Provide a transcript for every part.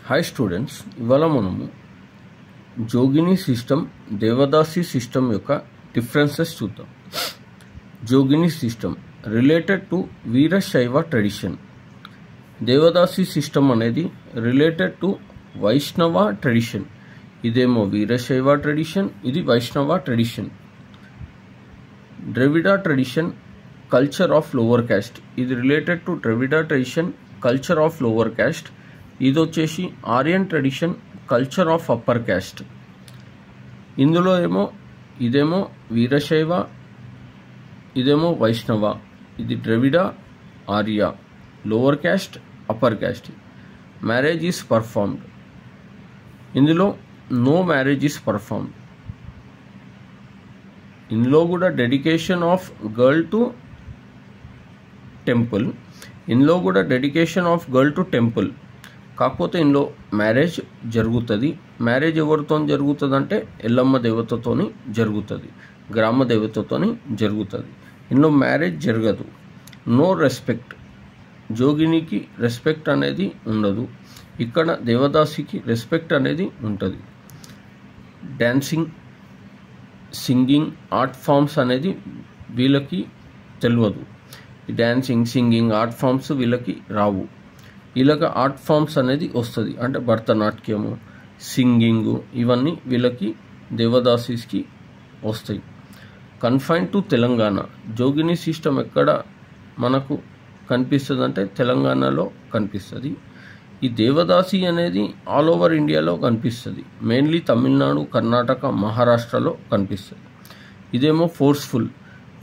Hi students, ఇవాళ మనము jogini system, devadasi system యొక్క డిఫరెన్సెస్ చూద్దాం. Jogini system related to Veerashaiva tradition. Devadasi system అనేది రిలేటెడ్ టు వైష్ణవ ట్రెడిషన్. ఇదేమో వీరశైవ ట్రెడిషన్, ఇది Vaishnava tradition. Dravida tradition, culture of lower caste. ఇది related to Dravida tradition, culture of lower caste. ఇది వచ్చేసి Aryan tradition, culture of upper caste. ఇందులో ఇదేమో వీరశైవ, ఇదేమో వైష్ణవ. ఇది Dravida, Arya, lower caste, upper caste. Marriage is performed. ఇందులో నో మ్యారేజ్ ఈజ్ పర్ఫార్మ్డ్. ఇందులో కూడా dedication of girl to temple. ఇందులో కూడా dedication of girl to temple. కాకపోతే ఇందులో మ్యారేజ్ జరుగుతుంది. మ్యారేజ్ ఎవరితో జరుగుతుంది అంటే ఎల్లమ్మ దేవతతోని జరుగుతుంది, గ్రామ దేవతతోని జరుగుతుంది. ఇందులో మ్యారేజ్ జరగదు. No respect. జోగినికి రెస్పెక్ట్ అనేది ఉండదు. ఇక్కడ దేవదాసికి రెస్పెక్ట్ అనేది ఉంటుంది. డ్యాన్సింగ్, సింగింగ్, ఆర్ట్ ఫామ్స్ అనేది వీళ్ళకి తెలియదు. డ్యాన్సింగ్, సింగింగ్, ఆర్ట్ ఫామ్స్ వీళ్ళకి రావు. వీళ్ళకి ఆర్ట్ ఫామ్స్ అనేది వస్తుంది, అంటే భరతనాట్యము, సింగింగు, ఇవన్నీ వీళ్ళకి దేవదాసికి వస్తాయి. Confine to Telangana. Jogini system ఎక్కడ మనకు కనిపిస్తుంది అంటే తెలంగాణలో కనిపిస్తుంది. ఈ దేవదాసి అనేది ఆల్ ఓవర్ ఇండియాలో కనిపిస్తుంది. మెయిన్లీ తమిళనాడు, కర్ణాటక, మహారాష్ట్రలో కనిపిస్తుంది. ఇదేమో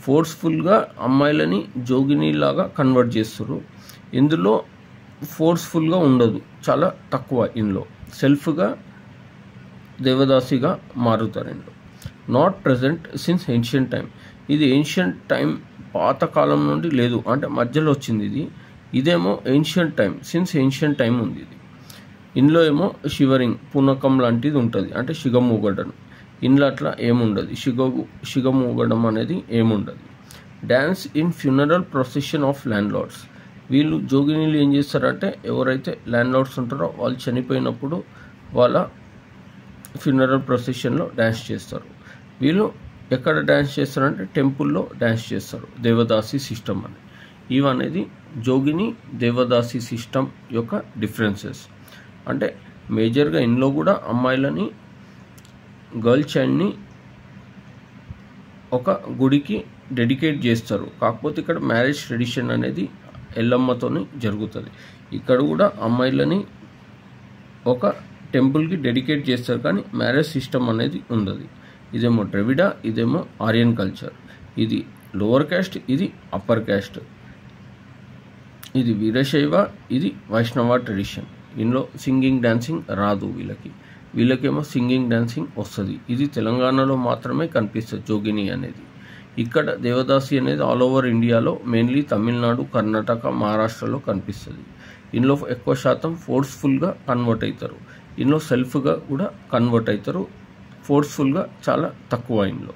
ఫోర్స్ఫుల్గా అమ్మాయిలని జోగినిలాగా కన్వర్ట్ చేస్తారు. ఇందులో ఫోర్స్ఫుల్గా ఉండదు, చాలా తక్కువ. ఇందులో సెల్ఫ్గా దేవదాసిగా మారుతారు. ఇందులో not present since ancient time. ఇది ఏన్షియంట్ టైం, పాతకాలం నుండి లేదు, అంటే మధ్యలో వచ్చింది ఇది. ఇదేమో ancient time, since ancient time ఉంది ఇది. ఇందులో షివరింగ్, పూనకం లాంటిది ఉంటుంది, అంటే సిగమూగడం. ఇందులో అట్లా ఏముండదు, సిగమూగడం అనేది ఏముండదు. Dance in funeral procession of landlords. వీళ్ళు జోగినీలు ఏం చేస్తారంటే ఎవరైతే ల్యాండ్ లార్డ్స్ ఉంటారో వాళ్ళు చనిపోయినప్పుడు వాళ్ళ ఫ్యూనరల్ ప్రొసెషన్లో డ్యాన్స్ చేస్తారు. వీళ్ళు ఎక్కడ డ్యాన్స్ చేస్తారంటే టెంపుల్లో డ్యాన్స్ చేస్తారు. దేవదాసి సిస్టమ్ అని. ఇవనేది జోగిని దేవదాసి సిస్టమ్ యొక్క డిఫరెన్సెస్. అంటే మేజర్గా ఇందులో కూడా అమ్మాయిలని, గర్ల్ చైల్డ్ని ఒక గుడికి డెడికేట్ చేస్తారు. కాకపోతే ఇక్కడ మ్యారేజ్ ట్రెడిషన్ అనేది ఎల్లమ్మతోని జరుగుతుంది. ఇక్కడ కూడా అమ్మాయిలని ఒక టెంపుల్కి డెడికేట్ చేస్తారు, కానీ మ్యారేజ్ సిస్టమ్ అనేది ఉండదు. ఇదేమో ద్రవిడ, ఇదేమో ఆర్యన్ కల్చర్. ఇది లోవర్ క్యాస్ట్, ఇది అప్పర్ క్యాస్ట్. ఇది వీరశైవ, ఇది వైష్ణవ ట్రెడిషన్. ఇందులో సింగింగ్, డాన్సింగ్ రాదు వీళ్ళకి. వీళ్ళకేమో సింగింగ్, డాన్సింగ్ వస్తుంది. ఇది తెలంగాణలో మాత్రమే కనిపిస్తుంది జోగిని అనేది. ఇక్కడ దేవదాసి అనేది ఆల్ ఓవర్ ఇండియాలో, మెయిన్లీ తమిళనాడు, కర్ణాటక, మహారాష్ట్రలో కనిపిస్తుంది. ఇందులో ఎక్కువ శాతం ఫోర్స్ఫుల్గా కన్వర్ట్ అవుతారు. ఇందులో సెల్ఫ్గా కూడా కన్వర్ట్ అవుతారు. ఫోర్స్ఫుల్గా చాలా తక్కువ ఇందులో.